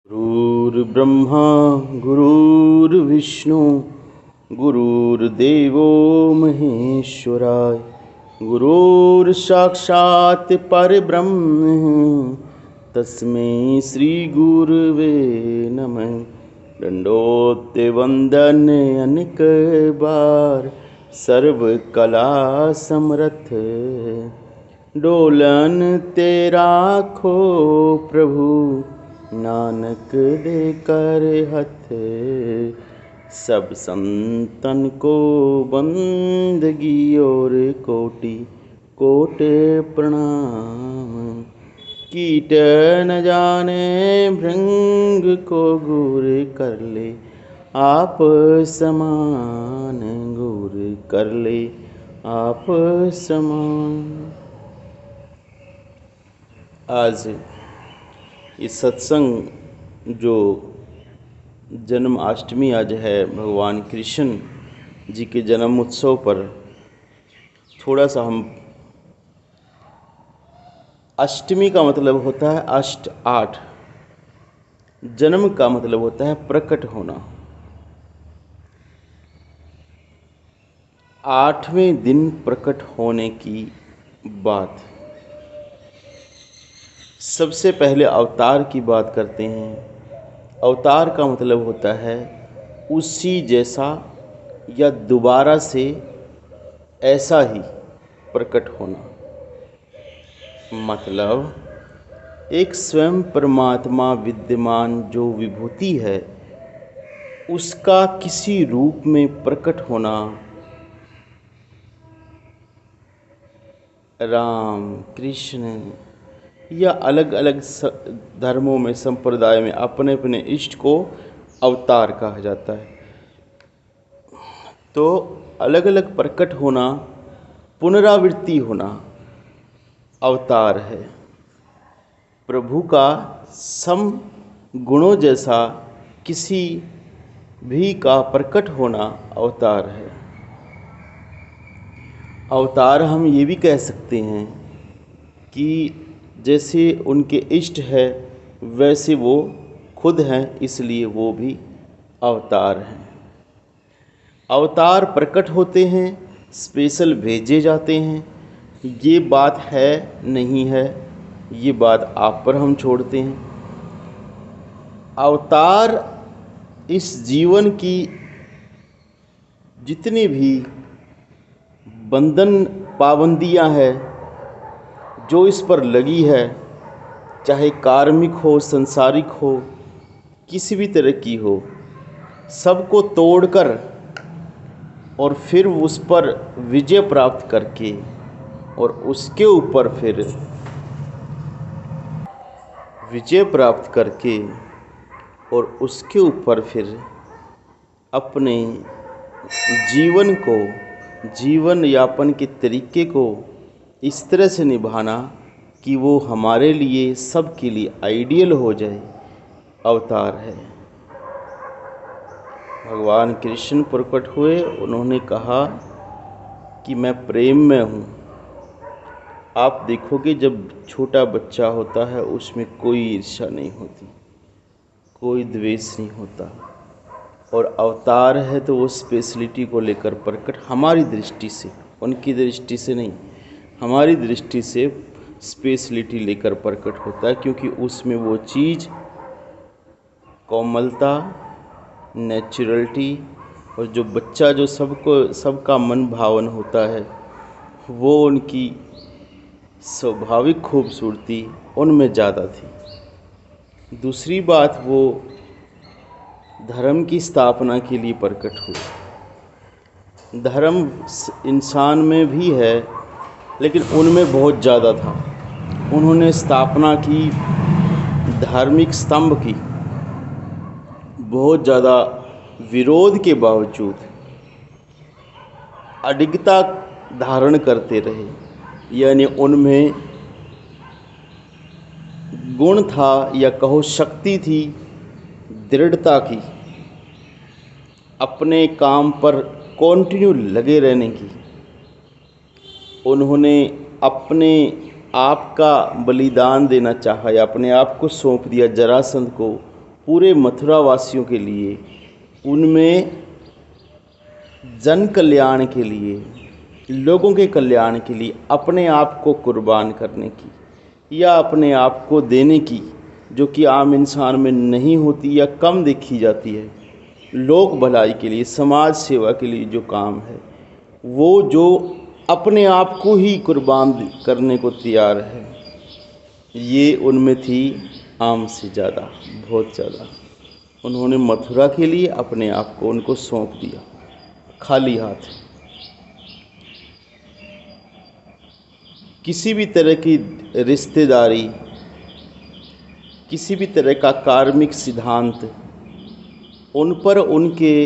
गुरुर्ब्रह्मा गुरुर्विष्णु गुरुर्देवो महेश्वराय गुरुर्साक्षात् परब्रह्म तस्मै श्री गुरुवे नमः। दंडोत वंदन अनेक बार सर्व कला समर्थ डोलन तेरा खो प्रभु नानक दे कर हथ। सब संतन को बंदगी और कोटि कोट प्रणाम। कीट न जाने भृंग को गुर कर ले आप समान, गुर कर ले आप समान। आज ये सत्संग जो जन्माष्टमी आज है भगवान कृष्ण जी के जन्म उत्सव पर, थोड़ा सा हम अष्टमी का मतलब होता है अष्ट आठ, जन्म का मतलब होता है प्रकट होना। 8वें दिन प्रकट होने की बात। सबसे पहले अवतार की बात करते हैं। अवतार का मतलब होता है उसी जैसा या दोबारा से ऐसा ही प्रकट होना। मतलब एक स्वयं परमात्मा विद्यमान जो विभूति है उसका किसी रूप में प्रकट होना। राम कृष्ण या अलग अलग धर्मों में संप्रदाय में अपने अपने इष्ट को अवतार कहा जाता है। तो अलग अलग प्रकट होना, पुनरावृत्ति होना अवतार है। प्रभु का सम गुणों जैसा किसी भी का प्रकट होना अवतार है। अवतार हम ये भी कह सकते हैं कि जैसे उनके इष्ट है वैसे वो खुद हैं, इसलिए वो भी अवतार हैं। अवतार प्रकट होते हैं, स्पेशल भेजे जाते हैं। ये बात है नहीं है, ये बात आप पर हम छोड़ते हैं। अवतार इस जीवन की जितनी भी बंधन पाबंदियां हैं जो इस पर लगी है, चाहे कार्मिक हो, संसारिक हो, किसी भी तरह की हो, सबको तोड़कर और फिर उस पर विजय प्राप्त करके और उसके ऊपर फिर विजय प्राप्त करके और उसके ऊपर फिर अपने जीवन को, जीवन यापन के तरीके को इस तरह से निभाना कि वो हमारे लिए, सबके लिए आइडियल हो जाए, अवतार है। भगवान कृष्ण प्रकट हुए, उन्होंने कहा कि मैं प्रेम में हूँ। आप देखोगे जब छोटा बच्चा होता है उसमें कोई ईर्ष्या नहीं होती, कोई द्वेष नहीं होता, और अवतार है तो वो स्पेशलिटी को लेकर प्रकट, हमारी दृष्टि से, उनकी दृष्टि से नहीं, हमारी दृष्टि से स्पेशलिटी लेकर प्रकट होता है, क्योंकि उसमें वो चीज़ कोमलता, नेचुरलिटी, और जो बच्चा जो सबका मन भावन होता है वो उनकी स्वाभाविक खूबसूरती उनमें ज़्यादा थी। दूसरी बात, वो धर्म की स्थापना के लिए प्रकट हुए। धर्म इंसान में भी है लेकिन उनमें बहुत ज़्यादा था। उन्होंने स्थापना की, धार्मिक स्तंभ की, बहुत ज़्यादा विरोध के बावजूद अडिगता धारण करते रहे। यानी उनमें गुण था या कहो शक्ति थी दृढ़ता की, अपने काम पर कंटिन्यू लगे रहने की। उन्होंने अपने आप का बलिदान देना चाहा या अपने आप को सौंप दिया जरासंध को, पूरे मथुरा वासियों के लिए, उनमें जन कल्याण के लिए, लोगों के कल्याण के लिए अपने आप को कुर्बान करने की या अपने आप को देने की, जो कि आम इंसान में नहीं होती या कम देखी जाती है, लोक भलाई के लिए, समाज सेवा के लिए जो काम है, वो जो अपने आप को ही कुर्बान करने को तैयार है, ये उनमें थी आम से ज़्यादा, बहुत ज़्यादा। उन्होंने मथुरा के लिए अपने आप को उनको सौंप दिया खाली हाथ। किसी भी तरह की रिश्तेदारी, किसी भी तरह का कार्मिक सिद्धांत उन पर उनके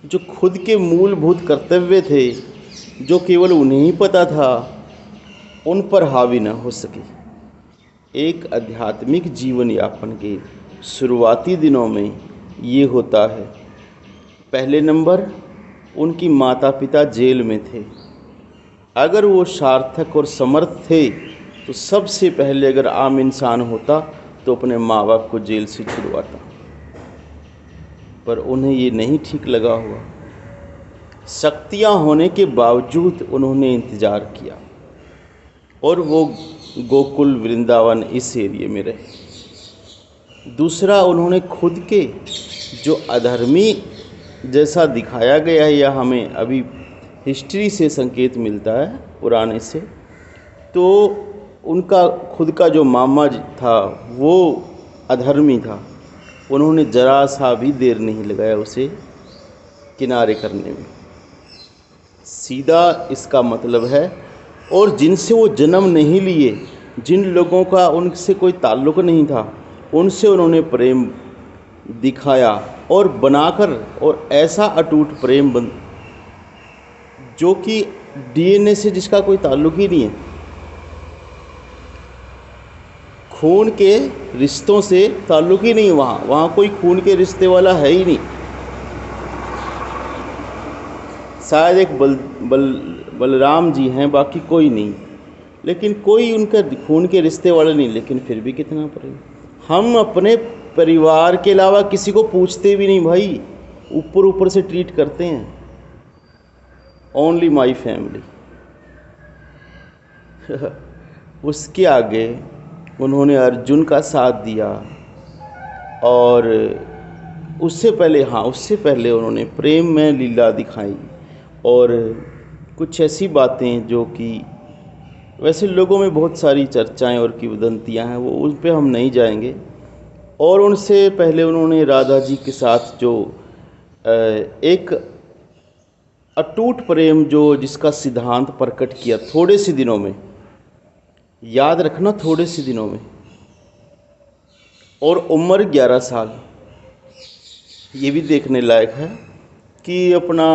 जो खुद के मूलभूत कर्तव्य थे, जो केवल उन्हें ही पता था, उन पर हावी न हो सके। एक आध्यात्मिक जीवन यापन के शुरुआती दिनों में ये होता है। पहले नंबर, उनकी माता पिता जेल में थे। अगर वो सार्थक और समर्थ थे तो सबसे पहले अगर आम इंसान होता तो अपने माँ बाप को जेल से छुड़वाता, पर उन्हें ये नहीं ठीक लगा हुआ। शक्तियाँ होने के बावजूद उन्होंने इंतज़ार किया और वो गोकुल वृंदावन इस एरिए में रहे। दूसरा, उन्होंने खुद के जो अधर्मी जैसा दिखाया गया है या हमें अभी हिस्ट्री से संकेत मिलता है पुराने से, तो उनका खुद का जो मामा था वो अधर्मी था। उन्होंने जरा सा भी देर नहीं लगाया उसे किनारे करने में। सीधा इसका मतलब है, और जिनसे वो जन्म नहीं लिए, जिन लोगों का उनसे कोई ताल्लुक़ नहीं था, उनसे उन्होंने प्रेम दिखाया और बनाकर, और ऐसा अटूट प्रेम जो कि डीएनए से जिसका कोई ताल्लुक़ ही नहीं है, खून के रिश्तों से ताल्लुक़ ही नहीं, वहाँ कोई खून के रिश्ते वाला है ही नहीं। शायद एक बलराम जी हैं, बाकी कोई नहीं, लेकिन कोई उनका खून के रिश्ते वाले नहीं। लेकिन फिर भी कितना प्रेम। हम अपने परिवार के अलावा किसी को पूछते भी नहीं भाई, ऊपर ऊपर से ट्रीट करते हैं। Only my family. उसके आगे उन्होंने अर्जुन का साथ दिया, और उससे पहले उन्होंने प्रेम में लीला दिखाई, और कुछ ऐसी बातें जो कि वैसे लोगों में बहुत सारी चर्चाएं और किंवदंतियां हैं, वो उस पर हम नहीं जाएंगे। और उनसे पहले उन्होंने राधा जी के साथ जो एक अटूट प्रेम जिसका सिद्धांत प्रकट किया थोड़े से दिनों में, याद रखना, थोड़े से दिनों में, और उम्र 11 साल। ये भी देखने लायक है कि अपना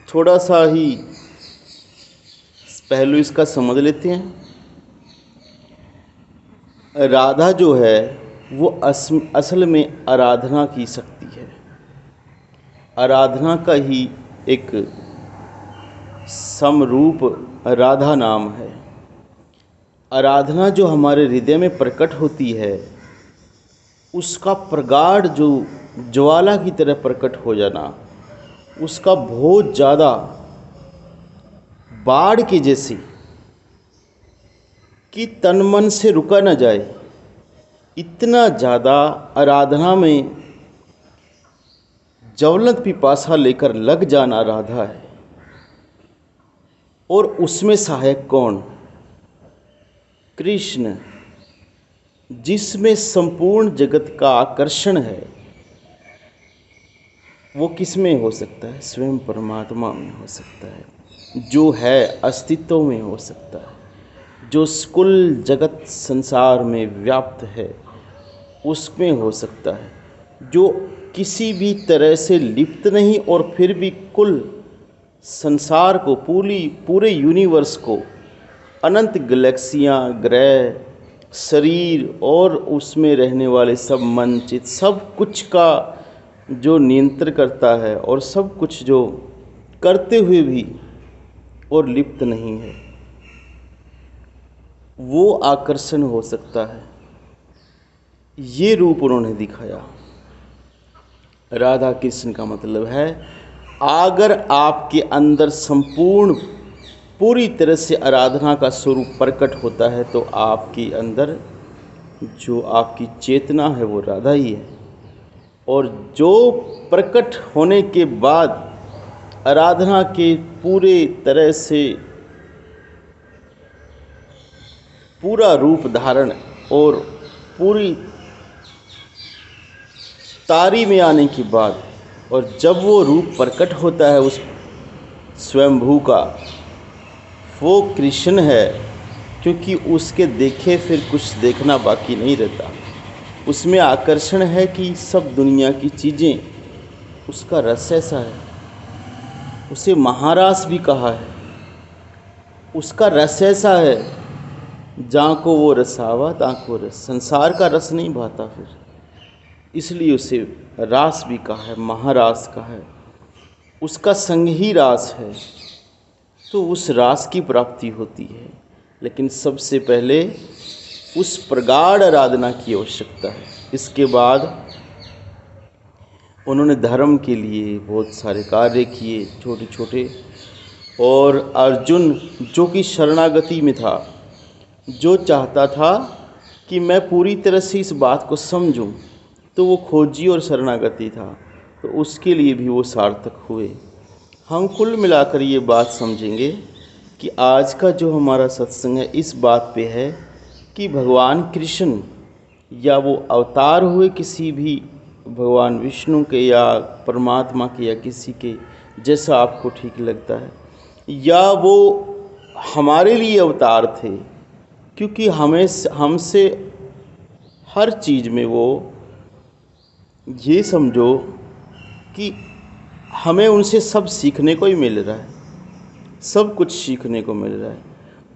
थोड़ा सा ही पहलू इसका समझ लेते हैं। राधा जो है वो असल में आराधना की शक्ति है, आराधना का ही एक समरूप राधा नाम है। आराधना जो हमारे हृदय में प्रकट होती है, उसका प्रगाढ़ जो ज्वाला की तरह प्रकट हो जाना, उसका बहुत ज़्यादा बाढ़ के जैसे कि तन मन से रुका न जाए, इतना ज़्यादा आराधना में ज्वलंत पिपासा लेकर लग जाना राधा है। और उसमें सहायक कौन? कृष्ण, जिसमें संपूर्ण जगत का आकर्षण है। वो किस में हो सकता है? स्वयं परमात्मा में हो सकता है, जो है अस्तित्व में हो सकता है, जो कुल जगत संसार में व्याप्त है उसमें हो सकता है, जो किसी भी तरह से लिप्त नहीं और फिर भी कुल संसार को, पूरे यूनिवर्स को, अनंत गैलेक्सियाँ, ग्रह, शरीर और उसमें रहने वाले सब मनचित, सब कुछ का जो नियंत्रण करता है, और सब कुछ जो करते हुए भी और लिप्त नहीं है, वो आकर्षण हो सकता है। ये रूप उन्होंने दिखाया। राधा कृष्ण का मतलब है अगर आपके अंदर संपूर्ण पूरी तरह से आराधना का स्वरूप प्रकट होता है तो आपके अंदर जो आपकी चेतना है वो राधा ही है। और जो प्रकट होने के बाद आराधना के पूरे तरह से पूरा रूप धारण और पूरी तारी में आने के बाद और जब वो रूप प्रकट होता है उस स्वयंभू का, वो कृष्ण है। क्योंकि उसके देखे फिर कुछ देखना बाकी नहीं रहता। उसमें आकर्षण है कि सब दुनिया की चीज़ें, उसका रस ऐसा है। उसे महारास भी कहा है। उसका रस ऐसा है जहाँ को वो रसावा तहाँ को रस, संसार का रस नहीं भाता फिर, इसलिए उसे रास भी कहा है, महारास कहा है। उसका संग ही रास है, तो उस रास की प्राप्ति होती है। लेकिन सबसे पहले उस प्रगाढ़ आराधना की आवश्यकता है। इसके बाद उन्होंने धर्म के लिए बहुत सारे कार्य किए छोटे छोटे। और अर्जुन जो कि शरणागति में था, जो चाहता था कि मैं पूरी तरह से इस बात को समझूं, तो वो खोजी और शरणागति था, तो उसके लिए भी वो सार्थक हुए। हम कुल मिलाकर ये बात समझेंगे कि आज का जो हमारा सत्संग है इस बात पे है कि भगवान कृष्ण या वो अवतार हुए किसी भी भगवान विष्णु के या परमात्मा के या किसी के, जैसा आपको ठीक लगता है, या वो हमारे लिए अवतार थे, क्योंकि हमसे हर चीज़ में वो, ये समझो कि हमें उनसे सब सीखने को ही मिल रहा है, सब कुछ सीखने को मिल रहा है।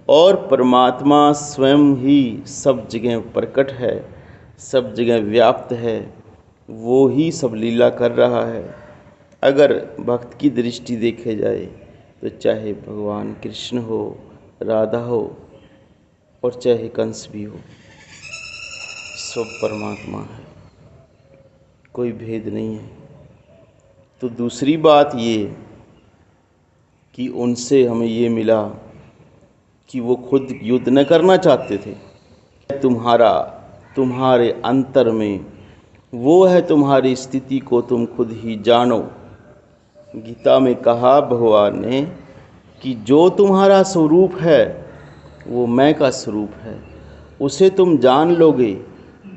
और परमात्मा स्वयं ही सब जगह प्रकट है, सब जगह व्याप्त है, वो ही सब लीला कर रहा है। अगर भक्त की दृष्टि देखे जाए तो चाहे भगवान कृष्ण हो, राधा हो और चाहे कंस भी हो, सब परमात्मा है, कोई भेद नहीं है। तो दूसरी बात ये कि उनसे हमें ये मिला कि वो खुद युद्ध न करना चाहते थे। तुम्हारे अंतर में वो है, तुम्हारी स्थिति को तुम खुद ही जानो। गीता में कहा भगवान ने कि जो तुम्हारा स्वरूप है वो मैं का स्वरूप है, उसे तुम जान लोगे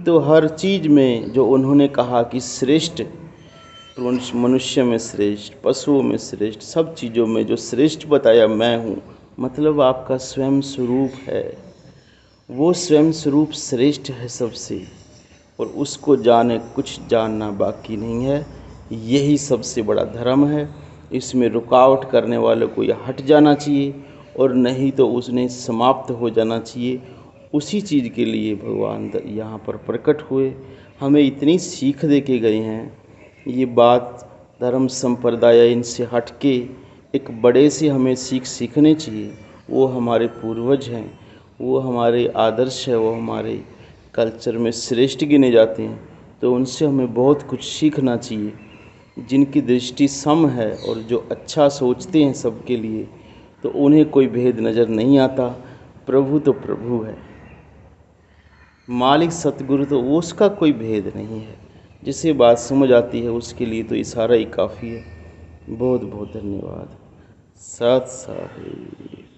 तो हर चीज़ में जो उन्होंने कहा कि श्रेष्ठ, मनुष्य में श्रेष्ठ, पशुओं में श्रेष्ठ, सब चीज़ों में जो श्रेष्ठ बताया मैं हूँ, मतलब आपका स्वयं स्वरूप है। वो स्वयं स्वरूप श्रेष्ठ है सबसे, और उसको जाने कुछ जानना बाकी नहीं है। यही सबसे बड़ा धर्म है। इसमें रुकावट करने वालों को यह हट जाना चाहिए, और नहीं तो उसने समाप्त हो जाना चाहिए। उसी चीज़ के लिए भगवान यहाँ पर प्रकट हुए, हमें इतनी सीख दे के गए हैं। ये बात धर्म संप्रदाय इनसे हट के एक बड़े से हमें सीखने चाहिए। वो हमारे पूर्वज हैं, वो हमारे आदर्श है, वो हमारे कल्चर में श्रेष्ठ गिने जाते हैं, तो उनसे हमें बहुत कुछ सीखना चाहिए। जिनकी दृष्टि सम है और जो अच्छा सोचते हैं सबके लिए, तो उन्हें कोई भेद नज़र नहीं आता। प्रभु तो प्रभु है, मालिक सतगुरु तो उसका कोई भेद नहीं है। जिसे बात समझ आती है उसके लिए तो इशारा ही काफ़ी है। बहुत बहुत धन्यवाद। सत साहिब।